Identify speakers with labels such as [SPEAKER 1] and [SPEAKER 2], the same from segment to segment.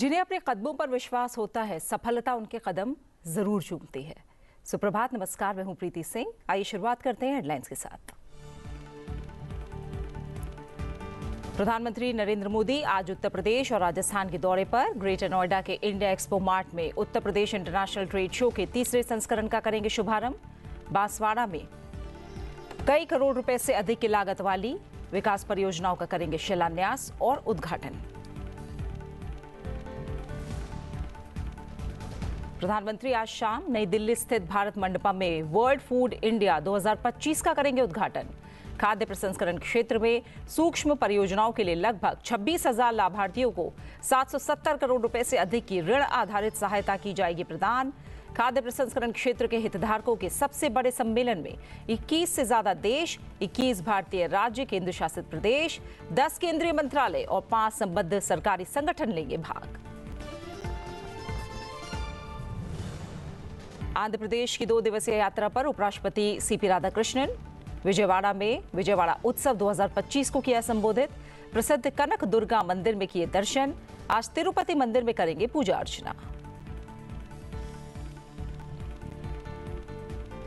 [SPEAKER 1] जिन्हें अपने कदमों पर विश्वास होता है, सफलता उनके कदम जरूर चूमती है। सुप्रभात, नमस्कार, मैं हूं प्रीति सिंह। आइए शुरुआत करते हैं हेडलाइंस के साथ। प्रधानमंत्री नरेंद्र मोदी आज उत्तर प्रदेश और राजस्थान के दौरे पर। ग्रेटर नोएडा के इंडिया एक्सपो मार्ट में Uttar Pradesh international trade show के तीसरे संस्करण का करेंगे शुभारंभ। बांसवाड़ा में कई करोड़ रुपए से अधिक की लागत वाली विकास परियोजनाओं का करेंगे शिलान्यास और उद्घाटन। प्रधानमंत्री आज शाम नई दिल्ली स्थित भारत मंडपम में वर्ल्ड फूड इंडिया 2025 का करेंगे उद्घाटन। खाद्य प्रसंस्करण क्षेत्र में सूक्ष्म परियोजनाओं के लिए लगभग 26,000 लाभार्थियों को 770 करोड़ रुपए से अधिक की ऋण आधारित सहायता की जाएगी प्रदान। खाद्य प्रसंस्करण क्षेत्र के हितधारकों के सबसे बड़े सम्मेलन में 21 से ज्यादा देश, 21 भारतीय राज्य, केंद्र शासित प्रदेश, 10 केंद्रीय मंत्रालय और 5 संबद्ध सरकारी संगठन लेंगे भाग। आंध्र प्रदेश की 2 दिवसीय यात्रा पर उपराष्ट्रपति सीपी राधाकृष्णन विजयवाड़ा में विजयवाड़ा उत्सव 2025 को किया संबोधित। प्रसिद्ध कनक दुर्गा मंदिर में किए दर्शन। आज तिरुपति मंदिर में करेंगे पूजा अर्चना।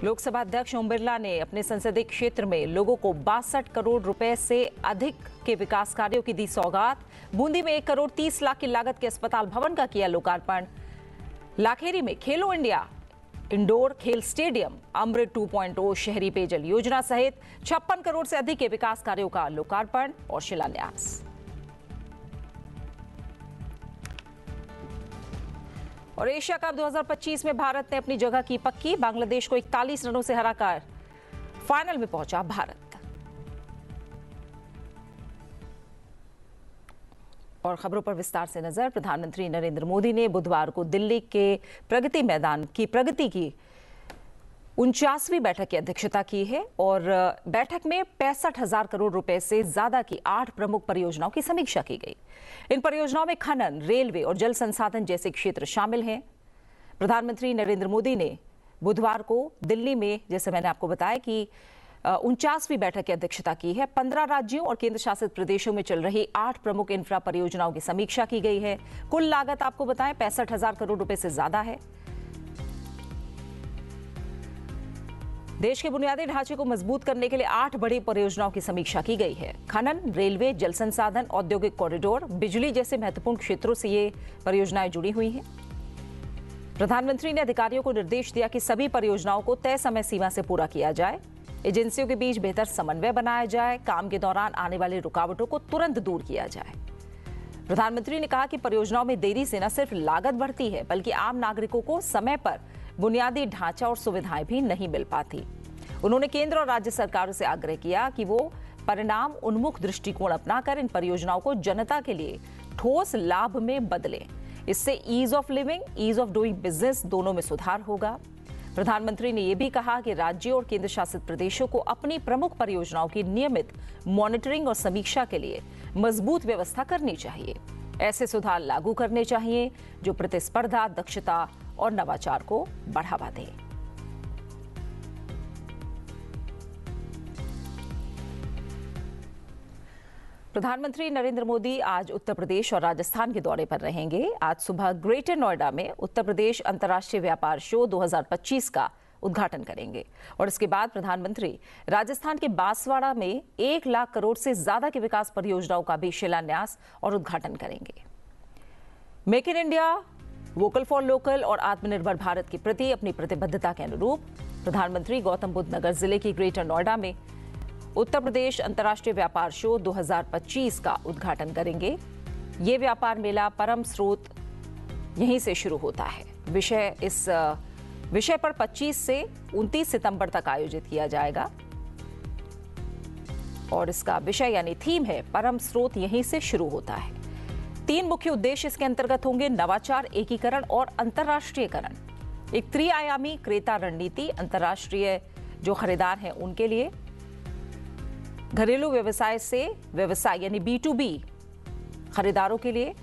[SPEAKER 1] लोकसभा अध्यक्ष ओम बिरला ने अपने संसदीय क्षेत्र में लोगों को 62 करोड़ रुपए से अधिक के विकास कार्यों की दी सौगात। बूंदी में 1 करोड़ 30 लाख की लागत के अस्पताल भवन का किया लोकार्पण। लाखेरी में खेलो इंडिया इंडोर खेल स्टेडियम, अमृत 2.0 शहरी पेयजल योजना सहित 56 करोड़ से अधिक के विकास कार्यों का लोकार्पण और शिलान्यास। और एशिया कप 2025 में भारत ने अपनी जगह की पक्की। बांग्लादेश को 41 रनों से हराकर फाइनल में पहुंचा भारत। और खबरों पर विस्तार से नजर। प्रधानमंत्री नरेंद्र मोदी ने बुधवार को दिल्ली के प्रगति मैदान की प्रगति की 49वीं बैठक की अध्यक्षता की है और बैठक में 65,000 करोड़ रुपए से ज्यादा की 8 प्रमुख परियोजनाओं की समीक्षा की गई। इन परियोजनाओं में खनन, रेलवे और जल संसाधन जैसे क्षेत्र शामिल हैं। प्रधानमंत्री नरेंद्र मोदी ने बुधवार को दिल्ली में, जैसे मैंने आपको बताया, कि 49वीं बैठक की अध्यक्षता की है। 15 राज्यों और केंद्र शासित प्रदेशों में चल रही 8 प्रमुख इंफ्रा परियोजनाओं की समीक्षा की गई है। कुल लागत आपको बताएं 65,000 करोड़ रुपए से ज्यादा है। देश के बुनियादी ढांचे को मजबूत करने के लिए 8 बड़ी परियोजनाओं की समीक्षा की गई है। खनन, रेलवे, जल संसाधन, औद्योगिक कॉरिडोर, बिजली जैसे महत्वपूर्ण क्षेत्रों से ये परियोजनाएं जुड़ी हुई हैं। प्रधानमंत्री ने अधिकारियों को निर्देश दिया कि सभी परियोजनाओं को तय समय सीमा से पूरा किया जाए। एजेंसियों के बीच बेहतर समन्वय बनाया जाए। काम के दौरान आने वाली रुकावटों को तुरंत दूर किया जाए। प्रधानमंत्री ने कहा कि परियोजनाओं में देरी से न सिर्फ लागत बढ़ती है, बल्कि आम नागरिकों को समय पर बुनियादी ढांचा और सुविधाएं भी नहीं मिल पाती। उन्होंने केंद्र और राज्य सरकारों से आग्रह किया कि वो परिणाम उन्मुख दृष्टिकोण अपनाकर इन परियोजनाओं को जनता के लिए ठोस लाभ में बदलें। इससे ease of living, ease of doing business दोनों में सुधार होगा। प्रधानमंत्री ने यह भी कहा कि राज्यों और केंद्र शासित प्रदेशों को अपनी प्रमुख परियोजनाओं की नियमित मॉनिटरिंग और समीक्षा के लिए मजबूत व्यवस्था करनी चाहिए। ऐसे सुधार लागू करने चाहिए जो प्रतिस्पर्धा, दक्षता और नवाचार को बढ़ावा दें। प्रधानमंत्री नरेंद्र मोदी आज उत्तर प्रदेश और राजस्थान के दौरे पर रहेंगे। आज सुबह ग्रेटर नोएडा में उत्तर प्रदेश अंतर्राष्ट्रीय व्यापार शो 2025 का उद्घाटन करेंगे और इसके बाद प्रधानमंत्री राजस्थान के बांसवाड़ा में 1 लाख करोड़ से ज्यादा की विकास परियोजनाओं का भी शिलान्यास और उद्घाटन करेंगे। Make in India, vocal for local और आत्मनिर्भर भारत के प्रति अपनी प्रतिबद्धता के अनुरूप प्रधानमंत्री गौतम बुद्ध नगर जिले की ग्रेटर नोएडा में उत्तर प्रदेश अंतर्राष्ट्रीय व्यापार शो 2025 का उद्घाटन करेंगे। ये व्यापार मेला परम स्रोत यहीं से शुरू होता है। इस विषय पर 25 से 29 सितंबर तक आयोजित किया जाएगा और इसका विषय यानी थीम है परम स्रोत यहीं से शुरू होता है। 3 मुख्य उद्देश्य इसके अंतर्गत होंगे: नवाचार, एकीकरण और अंतर्राष्ट्रीयकरण। एक त्रिआयामी क्रेता रणनीति, अंतर्राष्ट्रीय जो खरीदार हैं उनके लिए, घरेलू व्यवसाय से व्यवसाय यानी B2B खरीदारों के लिए,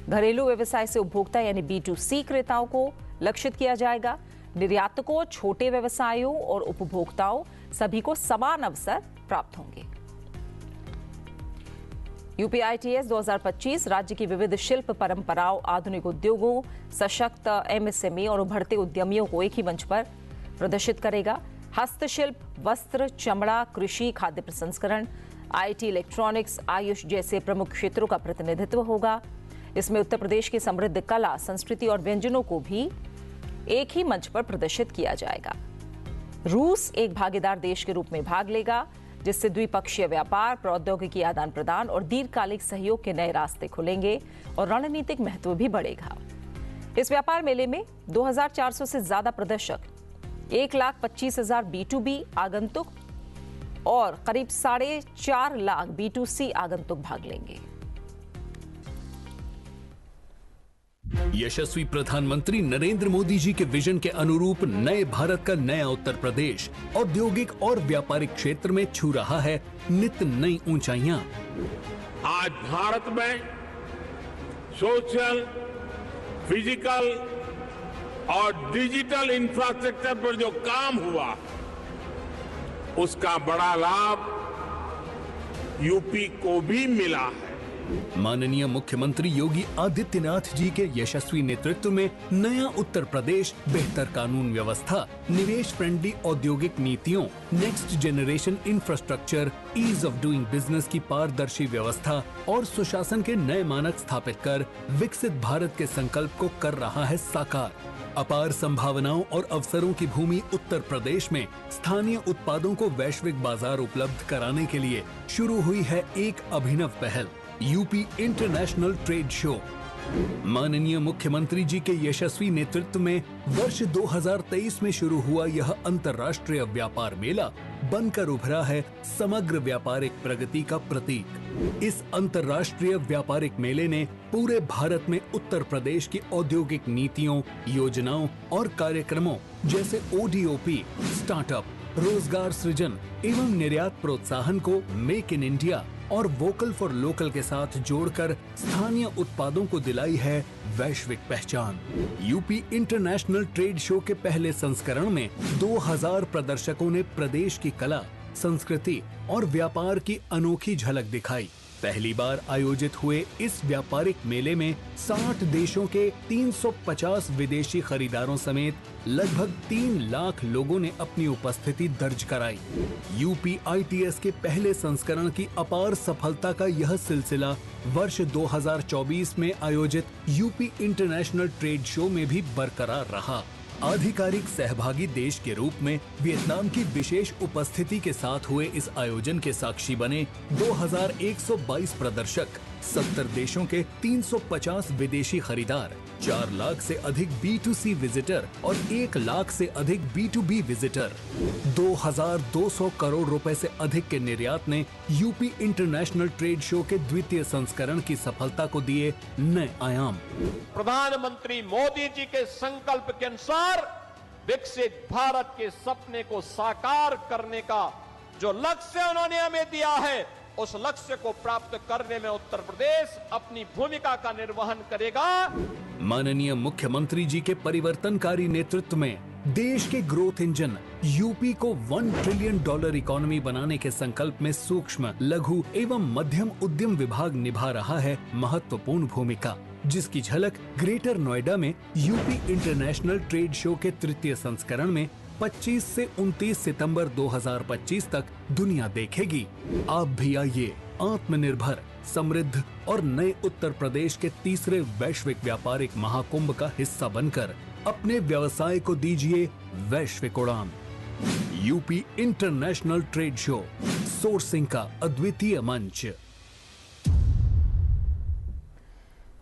[SPEAKER 1] घरेलू व्यवसाय से उपभोक्ता यानी B2C क्रेताओं को लक्षित किया जाएगा। निर्यातकों, छोटे व्यवसायों और उपभोक्ताओं सभी को समान अवसर प्राप्त होंगे। यूपीआईटीएस 2025 राज्य की विविध शिल्प परंपराओं, आधुनिक उद्योगों, सशक्त एमएसएमई और उभरते उद्यमियों को एक ही मंच पर प्रदर्शित करेगा। हस्तशिल्प, वस्त्र, चमड़ा, कृषि, खाद्य प्रसंस्करण, आईटी, इलेक्ट्रॉनिक्स, आयुष जैसे प्रमुख क्षेत्रों का प्रतिनिधित्व होगा। इसमें उत्तर प्रदेश की समृद्ध कला, संस्कृति और व्यंजनों को भी एक ही मंच पर प्रदर्शित किया जाएगा। रूस एक भागीदार देश के रूप में भाग लेगा, जिससे द्विपक्षीय व्यापार, प्रौद्योगिकी आदान प्रदान और दीर्घकालिक सहयोग के नए रास्ते खुलेंगे और रणनीतिक महत्व भी बढ़ेगा। इस व्यापार मेले में 2400 से ज्यादा प्रदर्शक, 1,25,000 B2B आगंतुक और करीब 4.5 लाख B2C आगंतुक भाग लेंगे।
[SPEAKER 2] यशस्वी प्रधानमंत्री नरेंद्र मोदी जी के विजन के अनुरूप नए भारत का नया उत्तर प्रदेश औद्योगिक और व्यापारिक क्षेत्र में छू रहा है नित नई ऊंचाइयां।
[SPEAKER 3] आज भारत में सोशल, फिजिकल और डिजिटल इंफ्रास्ट्रक्चर पर जो काम हुआ, उसका बड़ा लाभ यूपी को भी मिला है।
[SPEAKER 2] माननीय मुख्यमंत्री योगी आदित्यनाथ जी के यशस्वी नेतृत्व में नया उत्तर प्रदेश बेहतर कानून व्यवस्था, निवेश फ्रेंडली औद्योगिक नीतियों, next generation infrastructure, ease of doing business की पारदर्शी व्यवस्था और सुशासन के नए मानक स्थापित कर विकसित भारत के संकल्प को कर रहा है साकार। अपार संभावनाओं और अवसरों की भूमि उत्तर प्रदेश में स्थानीय उत्पादों को वैश्विक बाजार उपलब्ध कराने के लिए शुरू हुई है एक अभिनव पहल, यूपी इंटरनेशनल ट्रेड शो। माननीय मुख्यमंत्री जी के यशस्वी नेतृत्व में वर्ष 2023 में शुरू हुआ यह अंतर्राष्ट्रीय व्यापार मेला बनकर उभरा है समग्र व्यापारिक प्रगति का प्रतीक। इस अंतर्राष्ट्रीय व्यापारिक मेले ने पूरे भारत में उत्तर प्रदेश की औद्योगिक नीतियों, योजनाओं और कार्यक्रमों जैसे ओडीओपी, स्टार्टअप, रोजगार सृजन एवं निर्यात प्रोत्साहन को मेक इन इंडिया और वोकल फॉर लोकल के साथ जोड़कर स्थानीय उत्पादों को दिलाई है वैश्विक पहचान। यूपी इंटरनेशनल ट्रेड शो के पहले संस्करण में 2000 प्रदर्शकों ने प्रदेश की कला, संस्कृति और व्यापार की अनोखी झलक दिखाई। पहली बार आयोजित हुए इस व्यापारिक मेले में 60 देशों के 350 विदेशी खरीदारों समेत लगभग 3 लाख लोगों ने अपनी उपस्थिति दर्ज कराई। यूपीआईटीएस के पहले संस्करण की अपार सफलता का यह सिलसिला वर्ष 2024 में आयोजित यूपी इंटरनेशनल ट्रेड शो में भी बरकरार रहा। आधिकारिक सहभागी देश के रूप में वियतनाम की विशेष उपस्थिति के साथ हुए इस आयोजन के साक्षी बने 2122 प्रदर्शक, 70 देशों के 350 विदेशी खरीदार, 4 लाख से अधिक B2C विजिटर और 1 लाख से अधिक B2B विजिटर। 2200 करोड़ रुपए से अधिक के निर्यात ने यूपी इंटरनेशनल ट्रेड शो के द्वितीय संस्करण की सफलता को दिए नए आयाम।
[SPEAKER 4] प्रधानमंत्री मोदी जी के संकल्प के अनुसार विकसित भारत के सपने को साकार करने का जो लक्ष्य उन्होंने हमें दिया है, उस लक्ष्य को प्राप्त करने में उत्तर प्रदेश अपनी भूमिका का निर्वहन करेगा।
[SPEAKER 2] माननीय मुख्यमंत्री जी के परिवर्तनकारी नेतृत्व में देश के ग्रोथ इंजन यूपी को $1 ट्रिलियन इकोनॉमी बनाने के संकल्प में सूक्ष्म, लघु एवं मध्यम उद्यम विभाग निभा रहा है महत्वपूर्ण भूमिका, जिसकी झलक ग्रेटर नोएडा में यूपी इंटरनेशनल ट्रेड शो के तृतीय संस्करण में 25 से 29 सितंबर 2025 तक दुनिया देखेगी। आप भी आइए आत्मनिर्भर, समृद्ध और नए उत्तर प्रदेश के तीसरे वैश्विक व्यापारिक महाकुंभ का हिस्सा बनकर अपने व्यवसाय को दीजिए वैश्विक उड़ान। UP international trade show, sourcing का अद्वितीय मंच।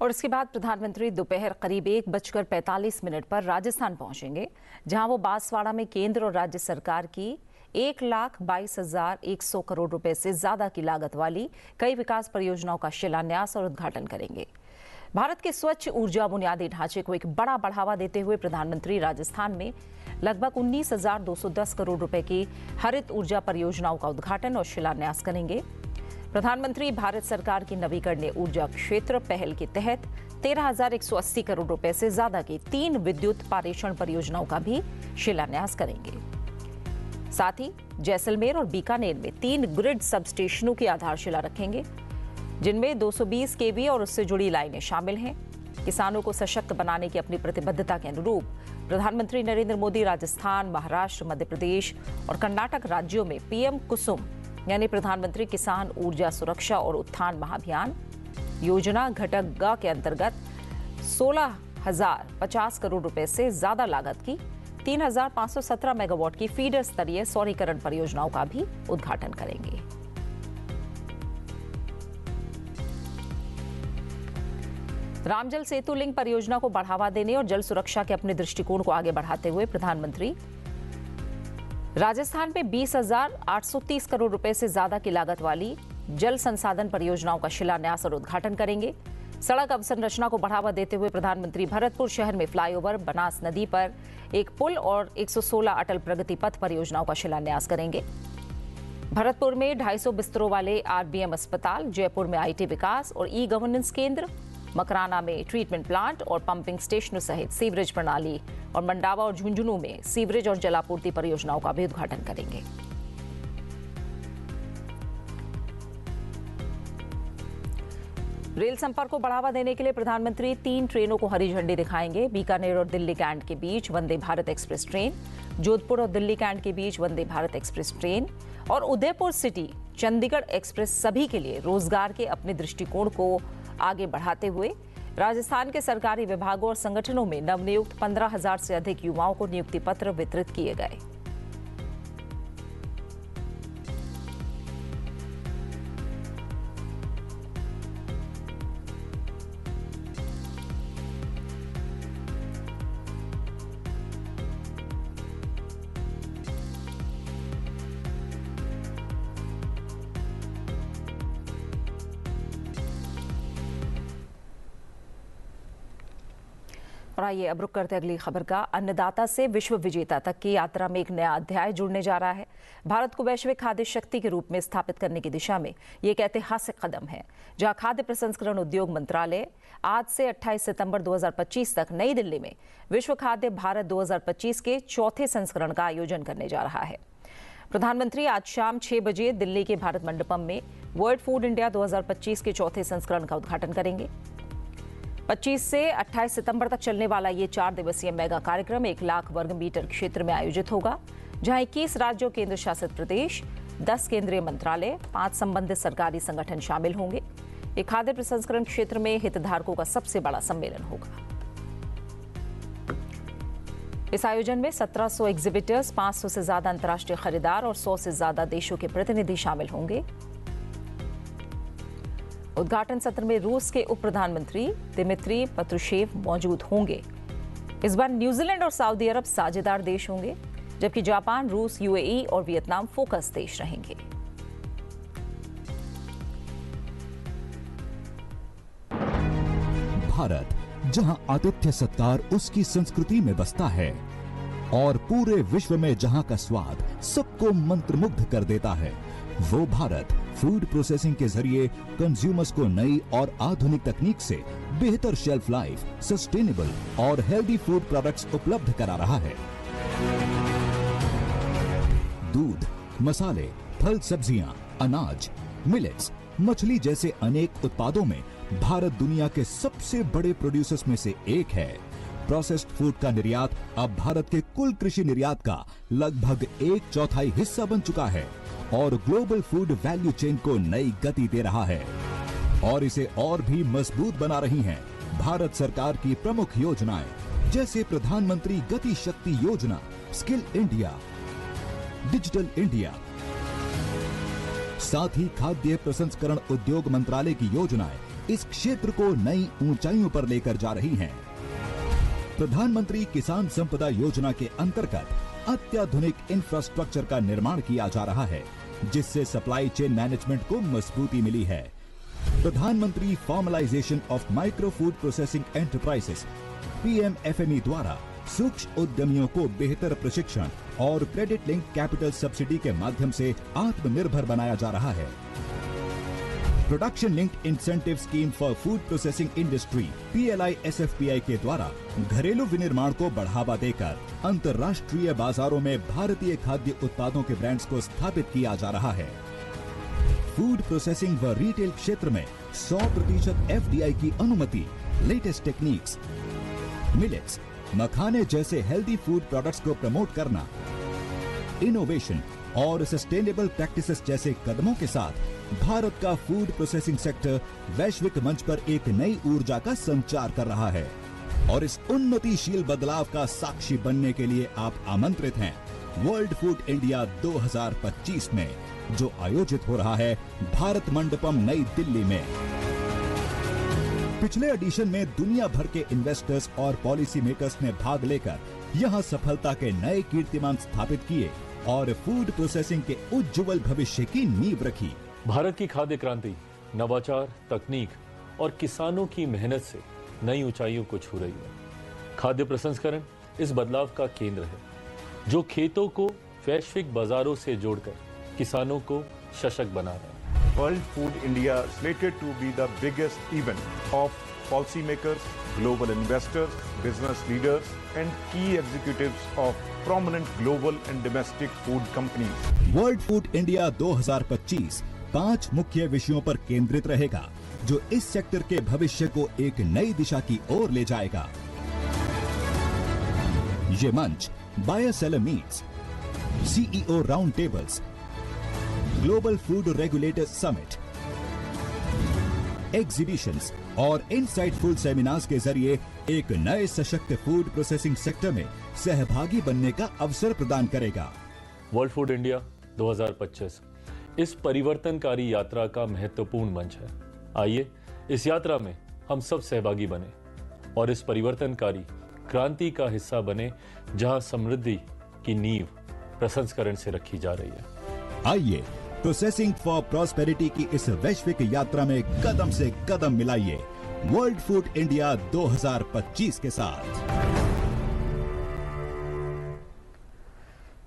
[SPEAKER 1] और इसके बाद प्रधानमंत्री दोपहर करीब 1:45 पर राजस्थान पहुंचेंगे, जहां वो बांसवाड़ा में केंद्र और राज्य सरकार की 1,22,100 करोड़ रुपए से ज्यादा की लागत वाली कई विकास परियोजनाओं का शिलान्यास और उद्घाटन करेंगे। भारत के स्वच्छ ऊर्जा बुनियादी ढांचे को एक बड़ा बढ़ावा देते हुए प्रधानमंत्री राजस्थान में लगभग 19,210 करोड़ रुपए की हरित ऊर्जा परियोजनाओं का उद्घाटन और शिलान्यास करेंगे। प्रधानमंत्री भारत सरकार की नवीकरणीय ऊर्जा क्षेत्र पहल के तहत 13,180 करोड़ रुपए से ज्यादा की 3 विद्युत पारेषण परियोजनाओं का भी शिलान्यास करेंगे। साथ ही जैसलमेर और बीकानेर में 3 ग्रिड सब स्टेशनों की आधारशिला रखेंगे। जिनमें 220 केवी और उससे जुड़ी लाइनें शामिल हैं। किसानों को सशक्त बनाने की अपनी प्रतिबद्धता के अनुरूप प्रधानमंत्री नरेंद्र मोदी राजस्थान, महाराष्ट्र, मध्य प्रदेश और कर्नाटक राज्यों में पीएम कुसुम यानी प्रधानमंत्री किसान ऊर्जा सुरक्षा और उत्थान महाअभियान योजना घटक ग के अंतर्गत 16,050 करोड़ रुपए से ज्यादा लागत की 3,517 मेगावाट की फीडर स्तरीय सौरीकरण परियोजनाओं का भी उद्घाटन करेंगे। रामजल सेतु लिंक परियोजना को बढ़ावा देने और जल सुरक्षा के अपने दृष्टिकोण को आगे बढ़ाते हुए प्रधानमंत्री राजस्थान में 20,830 करोड़ रुपए से ज्यादा की लागत वाली जल संसाधन परियोजनाओं का शिलान्यास और उद्घाटन करेंगे। सड़क अवसंरचना को बढ़ावा देते हुए प्रधानमंत्री भरतपुर शहर में फ्लाईओवर, बनास नदी पर एक पुल और 116 अटल प्रगति पथ परियोजनाओं का शिलान्यास करेंगे। भरतपुर में 250 बिस्तरों वाले आरबीएम अस्पताल, जयपुर में आईटी विकास और ई गवर्नेंस केंद्र, मकराना में ट्रीटमेंट प्लांट और पंपिंग स्टेशनों सहित सीवरेज प्रणाली और मंडावा और झुंझुनू में सीवरेज और जलापूर्ति परियोजनाओं का भी उद्घाटन करेंगे। रेल संपर्क को बढ़ावा देने के लिए प्रधानमंत्री 3 ट्रेनों को हरी झंडी दिखाएंगे। बीकानेर और दिल्ली कैंट के बीच वंदे भारत एक्सप्रेस ट्रेन, जोधपुर और दिल्ली कैंट के बीच वंदे भारत एक्सप्रेस ट्रेन और उदयपुर सिटी चंडीगढ़ एक्सप्रेस सभी के लिए रोजगार के अपने दृष्टिकोण को आगे बढ़ाते हुए राजस्थान के सरकारी विभागों और संगठनों में नवनियुक्त 15,000 से अधिक युवाओं को नियुक्ति पत्र वितरित किए गए। और आइए अब रुक करते अगली खबर का। अन्नदाता से विश्व विजेता तक की यात्रा में एक नया अध्याय जुड़ने जा रहा है। भारत को वैश्विक खाद्य शक्ति के रूप में स्थापित करने की दिशा में ये एक ऐतिहासिक कदम है, जहां खाद्य प्रसंस्करण उद्योग मंत्रालय आज से 28 सितंबर 2025 तक नई दिल्ली में विश्व खाद्य भारत 2025 के चौथे संस्करण का आयोजन करने जा रहा है। प्रधानमंत्री आज शाम 6 बजे दिल्ली के भारत मंडपम में वर्ल्ड फूड इंडिया 2025 के चौथे संस्करण का उद्घाटन करेंगे। 25 से 28 सितंबर तक चलने वाला ये 4 दिवसीय मेगा कार्यक्रम 1 लाख वर्ग मीटर क्षेत्र में आयोजित होगा, जहां 21 राज्यों केंद्र शासित प्रदेश, 10 केंद्रीय मंत्रालय, 5 संबंधित सरकारी संगठन शामिल होंगे। ये खाद्य प्रसंस्करण क्षेत्र में हितधारकों का सबसे बड़ा सम्मेलन होगा। इस आयोजन में 1700 एग्जिबिटर्स, 500 से ज्यादा अंतर्राष्ट्रीय खरीदार और 100 से ज्यादा देशों के प्रतिनिधि शामिल होंगे। उद्घाटन सत्र में रूस के उप प्रधानमंत्री दिमित्री पत्रुशेव मौजूद होंगे। इस बार न्यूजीलैंड और सऊदी अरब साझेदार देश होंगे, जबकि जापान, रूस, यूएई और वियतनाम फोकस देश रहेंगे।
[SPEAKER 5] भारत, जहां आतिथ्य सत्कार उसकी संस्कृति में बसता है और पूरे विश्व में जहां का स्वाद सबको मंत्रमुग्ध कर देता है, वो भारत फूड प्रोसेसिंग के जरिए कंज्यूमर्स को नई और आधुनिक तकनीक से बेहतर शेल्फ लाइफ, सस्टेनेबल और हेल्दी फूड प्रोडक्ट्स उपलब्ध करा रहा है। दूध, मसाले, फल, सब्जियां, अनाज, मिलेट्स, मछली जैसे अनेक उत्पादों में भारत दुनिया के सबसे बड़े प्रोड्यूसर्स में से एक है। प्रोसेस्ड फूड का निर्यात अब भारत के कुल कृषि निर्यात का लगभग 1/4 हिस्सा बन चुका है और ग्लोबल फूड वैल्यू चेन को नई गति दे रहा है। और इसे और भी मजबूत बना रही हैं भारत सरकार की प्रमुख योजनाएं, जैसे प्रधानमंत्री गति शक्ति योजना, स्किल इंडिया, डिजिटल इंडिया। साथ ही खाद्य प्रसंस्करण उद्योग मंत्रालय की योजनाएं इस क्षेत्र को नई ऊंचाइयों पर लेकर जा रही हैं। प्रधानमंत्री किसान संपदा योजना के अंतर्गत अत्याधुनिक इंफ्रास्ट्रक्चर का निर्माण किया जा रहा है, जिससे सप्लाई चेन मैनेजमेंट को मजबूती मिली है। प्रधानमंत्री formalisation of micro food processing enterprises (PMFME) द्वारा सूक्ष्म उद्यमियों को बेहतर प्रशिक्षण और क्रेडिट लिंक कैपिटल सब्सिडी के माध्यम से आत्मनिर्भर बनाया जा रहा है। Production linked incentive scheme for food processing industry (PLI-SFPI) के द्वारा घरेलू विनिर्माण को बढ़ावा देकर अंतर्राष्ट्रीय बाजारों में भारतीय खाद्य उत्पादों के ब्रांड्स को स्थापित किया जा रहा है। फूड प्रोसेसिंग व रिटेल क्षेत्र में 100% FDI की अनुमति, लेटेस्ट टेक्निक्स, मिलेट्स, मखाने जैसे हेल्दी फूड प्रोडक्ट्स को प्रमोट करना, इनोवेशन और सस्टेनेबल प्रैक्टिसेस जैसे कदमों के साथ भारत का फूड प्रोसेसिंग सेक्टर वैश्विक मंच पर एक नई ऊर्जा का संचार कर रहा है और इस उन्नतिशील बदलाव का साक्षी बनने के लिए आप आमंत्रित हैं वर्ल्ड फूड इंडिया 2025 में, जो आयोजित हो रहा है भारत मंडपम नई दिल्ली में। पिछले एडिशन में दुनिया भर के इन्वेस्टर्स और पॉलिसी मेकर्स ने भाग लेकर यहां सफलता के नए कीर्तिमान स्थापित किए और फूड प्रोसेसिंग के उज्जवल भविष्य की नींव रखी।
[SPEAKER 6] भारत की खाद्य क्रांति नवाचार, तकनीक और किसानों की मेहनत से नई ऊंचाइयों को छू रही है। खाद्य प्रसंस्करण इस बदलाव का केंद्र है, जो खेतों को वैश्विक बाजारों से जोड़कर किसानों को सशक्त बना रहा है।
[SPEAKER 7] World Food India slated to be the biggest event of policymakers, global investors, business leaders and key executives of prominent global and domestic food companies.
[SPEAKER 5] World food India 2025 5 मुख्य विषयों पर केंद्रित रहेगा, जो इस सेक्टर के भविष्य को एक नई दिशा की ओर ले जाएगा। ये मंच buyer-seller meets, CEO round tables, global food regulators summit, exhibitions और इनसाइटफुल सेमिनार्स के जरिए एक नए सशक्त फूड प्रोसेसिंग सेक्टर में सहभागी बनने का अवसर प्रदान करेगा।
[SPEAKER 6] वर्ल्ड फूड इंडिया 2025 इस परिवर्तनकारी यात्रा का महत्वपूर्ण मंच है। आइए इस यात्रा में हम सब सहभागी बने और इस परिवर्तनकारी क्रांति का हिस्सा बने, जहां समृद्धि की नींव प्रसंस्करण से रखी जा रही है।
[SPEAKER 5] आइए प्रोसेसिंग फॉर प्रॉस्पेरिटी की इस वैश्विक यात्रा में कदम से कदम मिलाइए वर्ल्ड फूड इंडिया 2025 के साथ।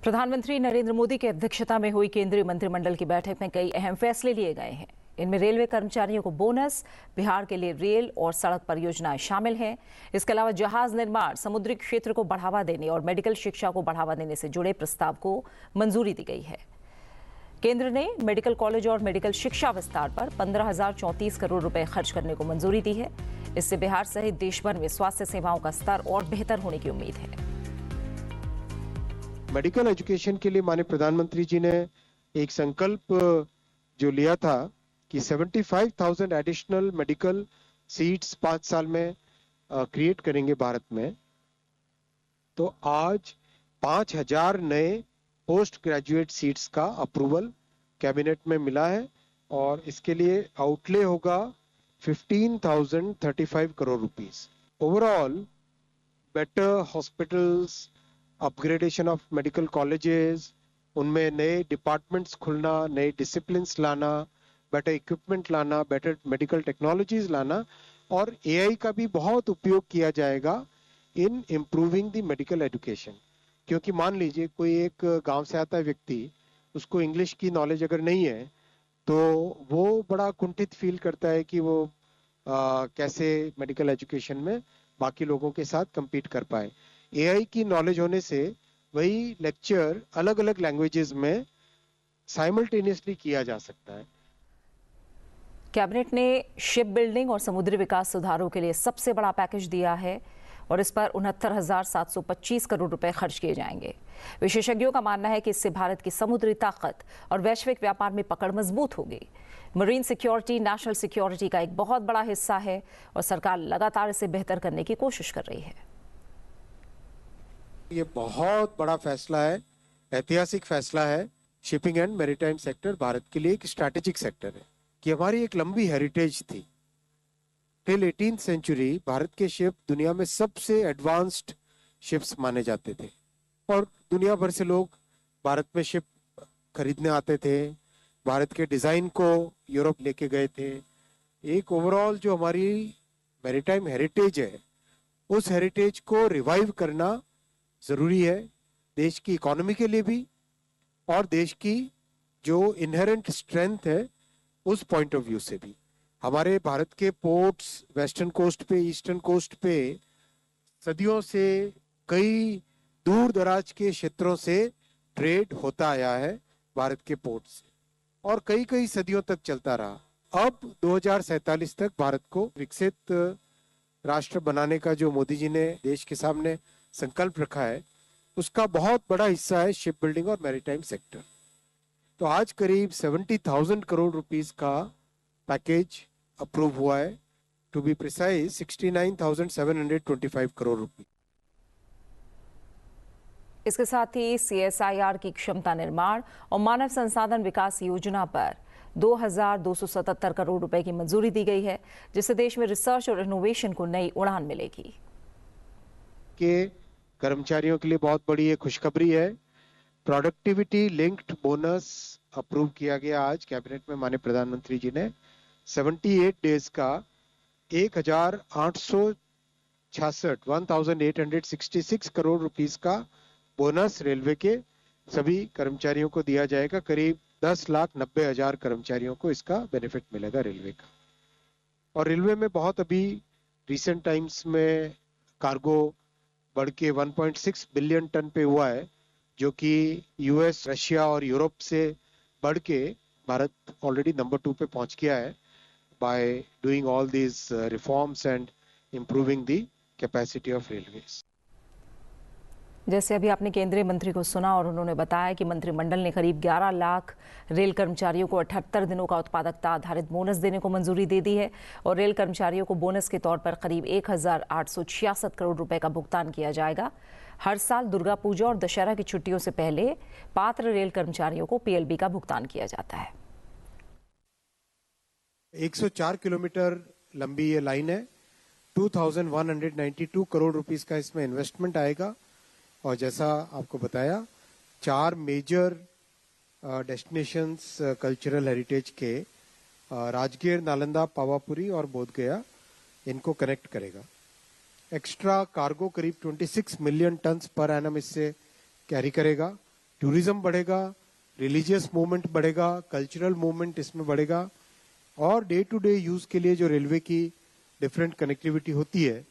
[SPEAKER 1] प्रधानमंत्री नरेंद्र मोदी की अध्यक्षता में हुई केंद्रीय मंत्रिमंडल की बैठक में कई अहम फैसले लिए गए हैं। इनमें रेलवे कर्मचारियों को बोनस, बिहार के लिए रेल और सड़क परियोजनाएं शामिल हैं। इसके अलावा जहाज निर्माण, समुद्री क्षेत्र को बढ़ावा देने और मेडिकल शिक्षा को बढ़ावा देने से जुड़े प्रस्ताव को मंजूरी दी गई है। केंद्र ने मेडिकल कॉलेज और मेडिकल शिक्षा विस्तार पर 15,034 करोड़ रुपए खर्च करने को मंजूरी दी है। इससे बिहार सहित देश भर में स्वास्थ्य सेवाओं का स्तर और बेहतर होने की उम्मीद है।
[SPEAKER 8] मेडिकल एजुकेशन के लिए माननीय प्रधानमंत्री जी ने एक संकल्प जो लिया था कि 75,000 एडिशनल मेडिकल सीट्स 5 साल में क्रिएट करेंगे भारत में। तो आज 5,000 नए पोस्ट ग्रेजुएट सीट्स का अप्रूवल कैबिनेट में मिला है और इसके लिए आउटले होगा 15,035 crore rupees. Overall better hospitals, upgradation of medical colleges, उनमें नए डिपार्टमेंट्स खुलना, नए डिसिप्लिन्स लाना, बेटर इक्विपमेंट लाना, बेटर मेडिकल टेक्नोलॉजीज लाना और AI का भी बहुत उपयोग किया जाएगा in improving the medical education. क्योंकि मान लीजिए कोई एक गांव से आता है व्यक्ति, उसको इंग्लिश की नॉलेज अगर नहीं है तो वो बड़ा कुंठित फील करता है कि वो कैसे मेडिकल एजुकेशन में बाकी लोगों के साथ compete कर पाए। AI की नॉलेज होने से वही लेक्चर अलग अलग लैंग्वेजेस में साइमल्टेनियसली किया जा सकता है।
[SPEAKER 1] कैबिनेट ने शिप बिल्डिंग और समुद्री विकास सुधारों के लिए सबसे बड़ा पैकेज दिया है और इस पर 69,725 करोड़ रुपए खर्च किए जाएंगे। विशेषज्ञों का मानना है कि इससे भारत की समुद्री ताकत और वैश्विक व्यापार में पकड़ मजबूत होगी। मरीन सिक्योरिटी नेशनल सिक्योरिटी का एक बहुत बड़ा हिस्सा है और सरकार लगातार इसे बेहतर करने की कोशिश कर रही है।
[SPEAKER 8] ये बहुत बड़ा फैसला है, ऐतिहासिक फैसला है। Shipping and maritime sector Bharat के लिए एक स्ट्रैटेजिक सेक्टर है कि हमारी एक लंबी हेरिटेज थी। टिल 18th सेंचुरी भारत के शिप दुनिया में सबसे एडवांस्ड शिप्स माने जाते थे और दुनिया भर से लोग भारत में शिप खरीदने आते थे, भारत के डिजाइन को यूरोप लेके गए थे। एक ओवरऑल जो हमारी मैरीटाइम हेरिटेज है, उस हेरिटेज को रिवाइव करना जरूरी है, देश की इकोनॉमी के लिए भी और देश की जो इनहेरेंट स्ट्रेंथ है उस पॉइंट ऑफ व्यू से भी। हमारे भारत के पोर्ट्स वेस्टर्न कोस्ट पे, ईस्टर्न कोस्ट पे सदियों से कई दूर दराज के क्षेत्रों से ट्रेड होता आया है भारत के पोर्ट से और कई कई सदियों तक चलता रहा। अब 2047 तक भारत को विकसित राष्ट्र बनाने का जो मोदी जी ने देश के सामने संकल्प रखा है, उसका बहुत बड़ा हिस्सा है शिप बिल्डिंग और मैरीटाइम सेक्टर। तो आज करीब 70,000 करोड़ रुपीस का पैकेज अप्रूव हुआ है, टू बी प्रिसाइज 69,725 करोड़ रुपए।
[SPEAKER 1] इसके साथ ही CSIR की क्षमता निर्माण और मानव संसाधन विकास योजना पर 2,277 करोड़ रुपए की मंजूरी दी गई है, जिससे देश में रिसर्च और इनोवेशन को नई उड़ान मिलेगी।
[SPEAKER 8] के कर्मचारियों के लिए बहुत बड़ी ये खुशखबरी है। प्रोडक्टिविटी लिंक्ड बोनस अप्रूव किया गया आज कैबिनेट में, माननीय प्रधानमंत्री जी ने 78 डेज का 1866 करोड़ रुपीस का बोनस रेलवे के सभी कर्मचारियों को दिया जाएगा। करीब 10,90,000 कर्मचारियों को इसका बेनिफिट मिलेगा रेलवे का। और रेलवे में बहुत अभी रिसेंट टाइम्स में कार्गो बढ़ के 1.6 बिलियन टन पे हुआ है, जो कि US, रशिया और यूरोप से बढ़ के भारत ऑलरेडी नंबर 2 पे पहुंच गया है by doing all these reforms and improving the capacity of railways.
[SPEAKER 1] जैसे अभी आपने केंद्रीय मंत्री को सुना और उन्होंने बताया कि मंत्रिमंडल ने करीब 11 लाख रेल कर्मचारियों को 78 दिनों का उत्पादकता आधारित बोनस देने को मंजूरी दे दी है और रेल कर्मचारियों को बोनस के तौर पर करीब 1,866 करोड़ रुपए का भुगतान किया जाएगा। हर साल दुर्गा पूजा और दशहरा की छुट्टियों से पहले पात्र रेल कर्मचारियों को PLB का भुगतान किया जाता है।
[SPEAKER 8] 104 किलोमीटर लंबी ये लाइन है। 2,192 करोड़ रुपीस का इसमें इन्वेस्टमेंट आएगा और जैसा आपको बताया 4 मेजर डेस्टिनेशंस कल्चरल हेरिटेज के राजगीर, नालंदा, पावापुरी और बोधगया, इनको कनेक्ट करेगा। एक्स्ट्रा कार्गो करीब 26 मिलियन टन्स पर एनम इससे कैरी करेगा। टूरिज्म बढ़ेगा, रिलीजियस मूवमेंट बढ़ेगा, कल्चरल मूवमेंट इसमें बढ़ेगा और डे टू डे यूज के लिए जो रेलवे की डिफरेंट कनेक्टिविटी होती है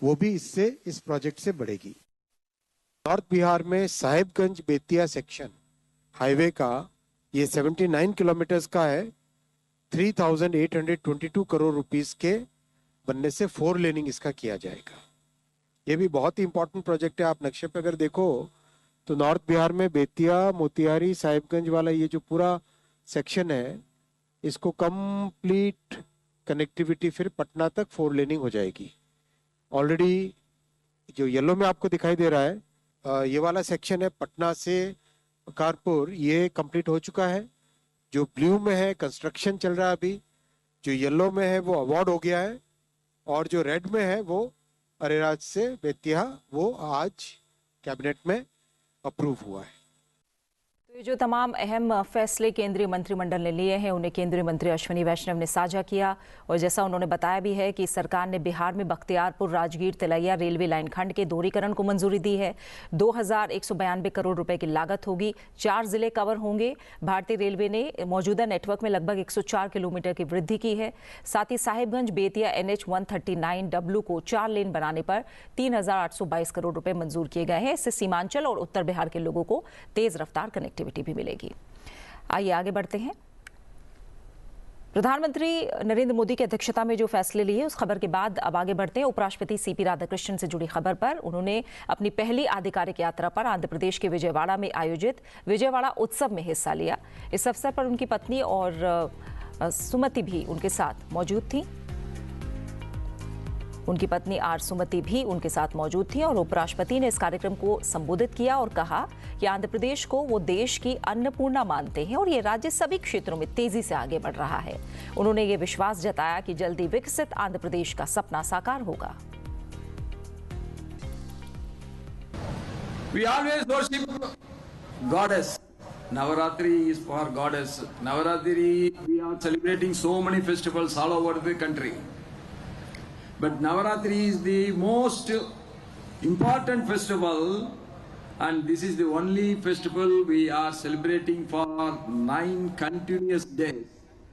[SPEAKER 8] वो भी इससे, इस प्रोजेक्ट से बढ़ेगी। नॉर्थ बिहार में साहिबगंज बेतिया सेक्शन हाईवे का ये 79 किलोमीटर्स का है। 3,822 करोड़ रुपीस के बनने से 4 लेनिंग इसका किया जाएगा। ये भी बहुत ही इंपॉर्टेंट प्रोजेक्ट है। आप नक्शे पे अगर देखो तो नॉर्थ बिहार में बेतिया, मोतिहारी, साहिबगंज वाला ये जो पूरा सेक्शन है, इसको कंप्लीट कनेक्टिविटी फिर पटना तक 4 लेनिंग हो जाएगी। ऑलरेडी जो येलो में आपको दिखाई दे रहा है, ये वाला सेक्शन है पटना से कारपुर, ये कंप्लीट हो चुका है। जो ब्लू में है कंस्ट्रक्शन चल रहा है अभी, जो येलो में है वो अवार्ड हो गया है और जो रेड में है वो अरेराज से बेतिया, वो आज कैबिनेट में अप्रूव हुआ है।
[SPEAKER 1] तो ये जो तमाम अहम फैसले केंद्रीय मंत्रिमंडल ने लिए हैं, उन्हें केंद्रीय मंत्री अश्विनी वैष्णव ने साझा किया और जैसा उन्होंने बताया भी है कि सरकार ने बिहार में बख्तियारपुर राजगीर तिलैया रेलवे लाइन खंड के दोहरीकरण को मंजूरी दी है। 2,192 करोड़ रुपए की लागत होगी। 4 जिले कवर होंगे। भारतीय रेलवे ने मौजूदा नेटवर्क में लगभग 104 किलोमीटर की वृद्धि की है। साथ ही साहिबगंज बेतिया NH 139W को 4 लेन बनाने पर 3,822 करोड़ रुपए मंजूर किए गए हैं। इससे सीमांचल और उत्तर बिहार के लोगों को तेज रफ्तार कनेक्टिविटी भी मिलेगी। आइए आगे बढ़ते हैं। प्रधानमंत्री नरेंद्र मोदी की अध्यक्षता में जो फैसले लिए उस खबर के बाद अब आगे बढ़ते हैं उपराष्ट्रपति CP राधाकृष्णन से जुड़ी खबर पर। उन्होंने अपनी पहली आधिकारिक यात्रा पर आंध्र प्रदेश के विजयवाड़ा में आयोजित विजयवाड़ा उत्सव में हिस्सा लिया। इस अवसर पर उनकी पत्नी और सुमति भी उनके साथ मौजूद थी। उनकी पत्नी आर सुमति भी उनके साथ मौजूद थी और उपराष्ट्रपति ने इस कार्यक्रम को संबोधित किया और कहा कि आंध्र प्रदेश को वो देश की अन्नपूर्णा मानते हैं और ये राज्य सभी क्षेत्रों में तेजी से आगे बढ़ रहा है। उन्होंने ये विश्वास जताया कि जल्दी विकसित आंध्र प्रदेश का सपना साकार होगा।
[SPEAKER 9] We always worship goddess. Navaratri is for goddess. Navaratri, we are celebrating so many festivals all over the country. But Navaratri is the most important festival, and this is the only festival we are celebrating for 9 continuous days.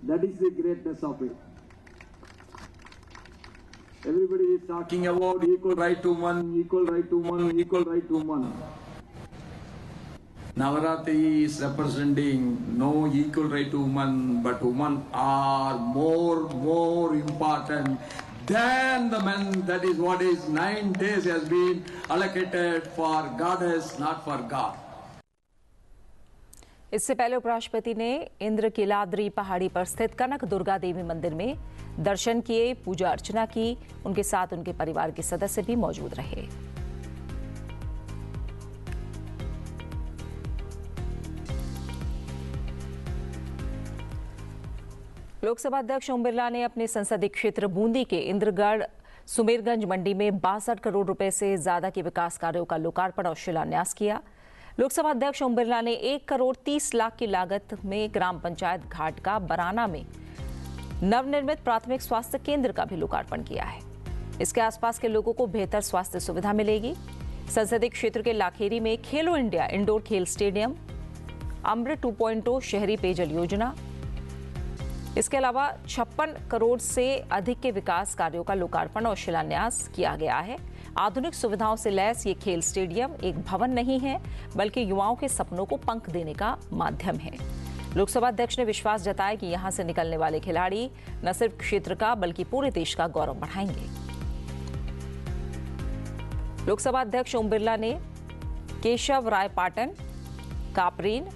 [SPEAKER 9] That is the greatness of it. Everybody is talking about equal right to woman, equal right to woman, equal right to woman. Navaratri is representing no equal right to women, but women are more important than the men. That is what is 9 days has been allocated for goddess, not for God.
[SPEAKER 1] इससे पहले उपराष्ट्रपति ने इंद्रकीलाद्री पहाड़ी पर स्थित कनक दुर्गा देवी मंदिर में दर्शन किए, पूजा अर्चना की। उनके साथ उनके परिवार के सदस्य भी मौजूद रहे। लोकसभा अध्यक्ष ओम बिरला ने अपने संसदीय क्षेत्र बूंदी के इंद्रगढ़ सुमेरगंज मंडी में 62 करोड़ रुपए से ज्यादा के विकास कार्यों का लोकार्पण और शिलान्यास किया। लोकसभा अध्यक्ष ओम बिरला ने 1 करोड़ 30 लाख की लागत में ग्राम पंचायत घाट का बराना में नवनिर्मित प्राथमिक स्वास्थ्य केंद्र का भी लोकार्पण किया है। इसके आसपास के लोगों को बेहतर स्वास्थ्य सुविधा मिलेगी। संसदीय क्षेत्र के लाखेरी में खेलो इंडिया इंडोर खेल स्टेडियम, अमृत 2.0 शहरी पेयजल योजना, इसके अलावा 56 करोड़ से अधिक के विकास कार्यों का लोकार्पण और शिलान्यास किया गया है। आधुनिक सुविधाओं से लैस ये खेल स्टेडियम एक भवन नहीं है, बल्कि युवाओं के सपनों को पंख देने का माध्यम है। लोकसभा अध्यक्ष ने विश्वास जताया कि यहां से निकलने वाले खिलाड़ी न सिर्फ क्षेत्र का बल्कि पूरे देश का गौरव बढ़ाएंगे। लोकसभा अध्यक्ष ओम बिरला ने केशव राय पाटन, कापरेन,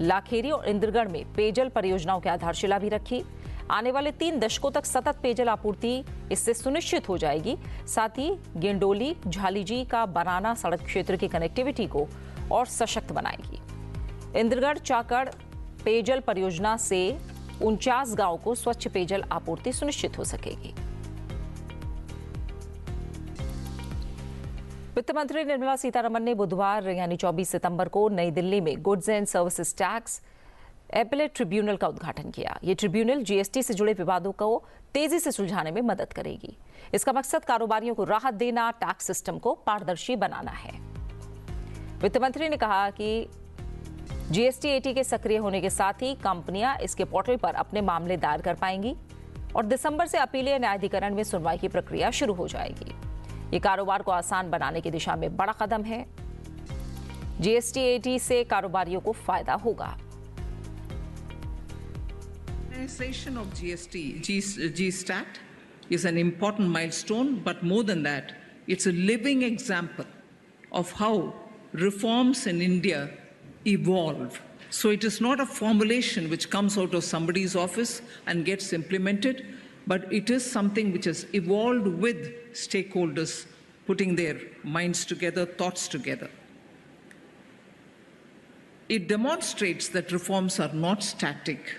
[SPEAKER 1] लाखेरी और इंद्रगढ़ में पेयजल परियोजनाओं की आधारशिला भी रखी। आने वाले 3 दशकों तक सतत पेयजल आपूर्ति इससे सुनिश्चित हो जाएगी। साथ ही गेंडोली झालीजी का बराना सड़क क्षेत्र की कनेक्टिविटी को और सशक्त बनाएगी। इंद्रगढ़ चाकड़ पेयजल परियोजना से 49 गांवों को स्वच्छ पेयजल आपूर्ति सुनिश्चित हो सकेगी। वित्त मंत्री निर्मला सीतारमण ने बुधवार यानी 24 सितंबर को नई दिल्ली में goods and services tax appellate tribunal का उद्घाटन किया। ये ट्रिब्यूनल जीएसटी से जुड़े विवादों को तेजी से सुलझाने में मदद करेगी। इसका मकसद कारोबारियों को राहत देना, टैक्स सिस्टम को पारदर्शी बनाना है। वित्त मंत्री ने कहा कि जीएसटी एटी के सक्रिय होने के साथ ही कंपनियां इसके पोर्टल पर अपने मामले दायर कर पाएंगी और दिसंबर से अपीलीय न्यायाधिकरण में सुनवाई की प्रक्रिया शुरू हो जाएगी। ये कारोबार को आसान बनाने की दिशा में बड़ा कदम है। जीएसटी एटी से कारोबारियों को फायदा होगा।
[SPEAKER 10] Modernization of GSTAT is an important milestone, but more than that, it's a living example of how reforms in India evolve. So it is not a formulation which comes out of somebody's office and gets implemented, but it is something which has evolved with stakeholders putting their minds together, thoughts together. It demonstrates that reforms are not static.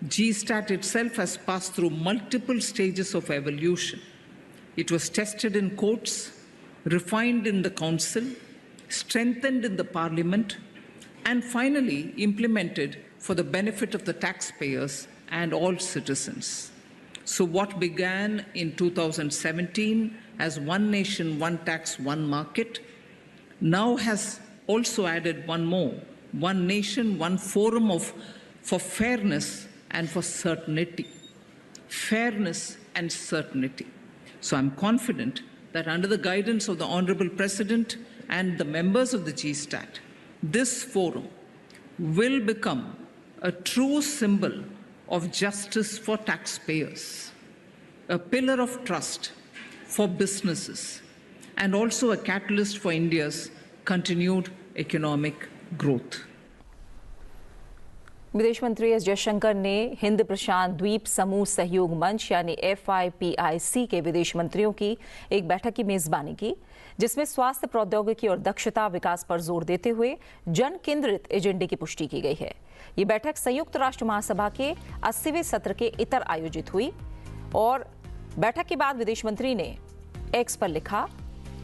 [SPEAKER 10] GSTAT itself has passed through multiple stages of evolution. It was tested in courts, refined in the council, strengthened in the parliament, and finally implemented for the benefit of the taxpayers and all citizens. So what began in 2017 as one nation, one tax, one market, now has also added one more, one nation, one forum for fairness and for certainty. Fairness and certainty. So I'm confident that under the guidance of the Honorable President and the members of the GSTAT, this forum will become a true symbol of justice for taxpayers, a pillar of trust for businesses, and also a catalyst for India's continued economic growth.
[SPEAKER 1] विदेश मंत्री S Jaishankar ने हिंद प्रशांत द्वीप समूह सहयोग मंच यानी FIPIC के विदेश मंत्रियों की एक बैठक की मेजबानी की, जिसमें स्वास्थ्य प्रौद्योगिकी और दक्षता विकास पर जोर देते हुए जन केंद्रित एजेंडे की पुष्टि की गई है। ये बैठक संयुक्त राष्ट्र महासभा के 80वें सत्र के इतर आयोजित हुई और बैठक के बाद विदेश मंत्री ने एक्स पर लिखा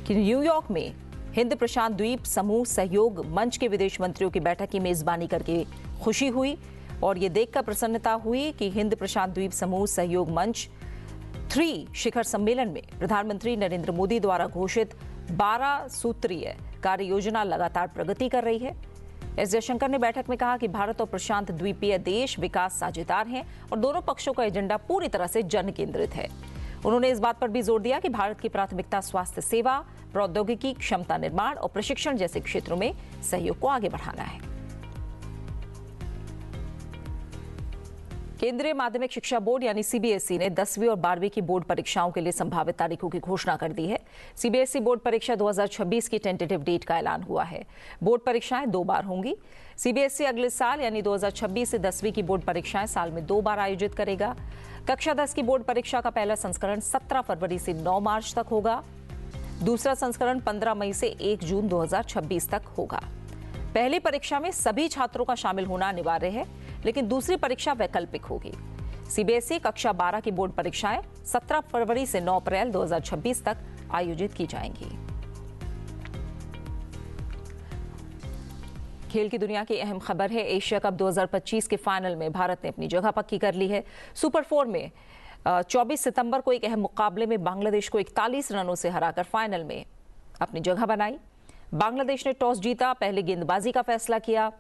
[SPEAKER 1] कि न्यूयॉर्क में हिंद प्रशांत द्वीप समूह सहयोग मंच के विदेश मंत्रियों की बैठक की मेजबानी करके खुशी हुई और ये देखकर प्रसन्नता हुई कि हिंद प्रशांत द्वीप समूह सहयोग मंच 3 शिखर सम्मेलन में प्रधानमंत्री नरेंद्र मोदी द्वारा घोषित 12 सूत्रीय कार्य योजना लगातार प्रगति कर रही है। एस जयशंकर ने बैठक में कहा कि भारत और प्रशांत द्वीपीय देश विकास साझेदार हैं और दोनों पक्षों का एजेंडा पूरी तरह से जन केंद्रित है। उन्होंने इस बात पर भी जोर दिया कि भारत की प्राथमिकता स्वास्थ्य सेवा, प्रौद्योगिकी, क्षमता निर्माण और प्रशिक्षण जैसे क्षेत्रों में सहयोग को आगे बढ़ाना है। केंद्रीय माध्यमिक शिक्षा बोर्ड यानी सीबीएसई ने 10वीं और 12वीं की बोर्ड परीक्षाओं के लिए संभावित तारीखों की घोषणा कर दी है। सीबीएसई बोर्ड परीक्षा 2026 की टेंटेटिव डेट का ऐलान हुआ है। बोर्ड परीक्षाएं 2 बार होंगी। सीबीएसई अगले साल यानी 2026 से 10वीं की बोर्ड परीक्षाएं साल में 2 बार आयोजित करेगा। कक्षा 10 की बोर्ड परीक्षा का पहला संस्करण 17 फरवरी से 9 मार्च तक होगा। दूसरा संस्करण 15 मई से 1 जून 2026 तक होगा। पहली परीक्षा में सभी छात्रों का शामिल होना अनिवार्य है, लेकिन दूसरी परीक्षा वैकल्पिक होगी। सीबीएसई कक्षा 12 की बोर्ड परीक्षाएं 17 फरवरी से 9 अप्रैल 2026 तक आयोजित की जाएंगी। खेल की दुनिया की अहम खबर है, एशिया कप 2025 के फाइनल में भारत ने अपनी जगह पक्की कर ली है। सुपर 4 में 24 सितंबर को एक अहम मुकाबले में बांग्लादेश को 41 रनों से हराकर फाइनल में अपनी जगह बनाई। बांग्लादेश ने टॉस जीता, पहले गेंदबाजी का फैसला किया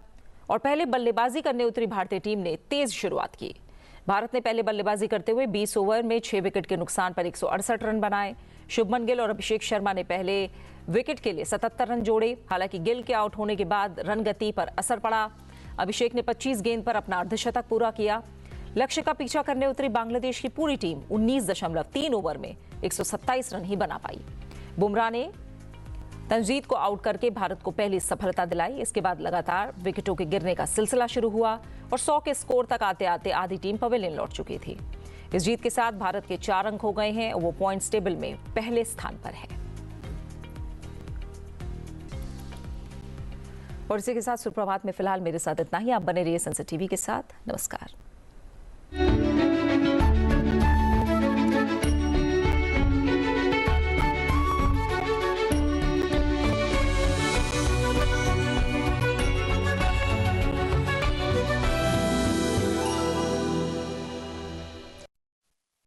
[SPEAKER 1] और पहले बल्लेबाजी करने उतरी भारतीय टीम ने तेज शुरुआत की। भारत ने पहले बल्लेबाजी करते हुए 20 ओवर में 6 विकेट के नुकसान पर 168 रन बनाए। शुभमन गिल और अभिषेक शर्मा ने पहले विकेट के लिए 77 रन जोड़े। हालांकि गिल के आउट होने के बाद रन गति पर असर पड़ा। अभिषेक ने 25 गेंद पर अपना अर्धशतक पूरा किया। लक्ष्य का पीछा करने उतरी बांग्लादेश की पूरी टीम 19.3 ओवर में 127 रन ही बना पाई। बुमराह ने तंजीद को आउट करके भारत को पहली सफलता दिलाई। इसके बाद लगातार विकेटों के गिरने का सिलसिला शुरू हुआ और 100 के स्कोर तक आते आते आधी टीम पवेलियन लौट चुकी थी। इस जीत के साथ भारत के 4 अंक हो गए हैं और वो पॉइंट्स टेबल में पहले स्थान पर है। और इसी के साथ सुप्रभात में फिलहाल मेरे साथ इतना ही। आप बने रहिए सनसद टीवी के साथ। नमस्कार।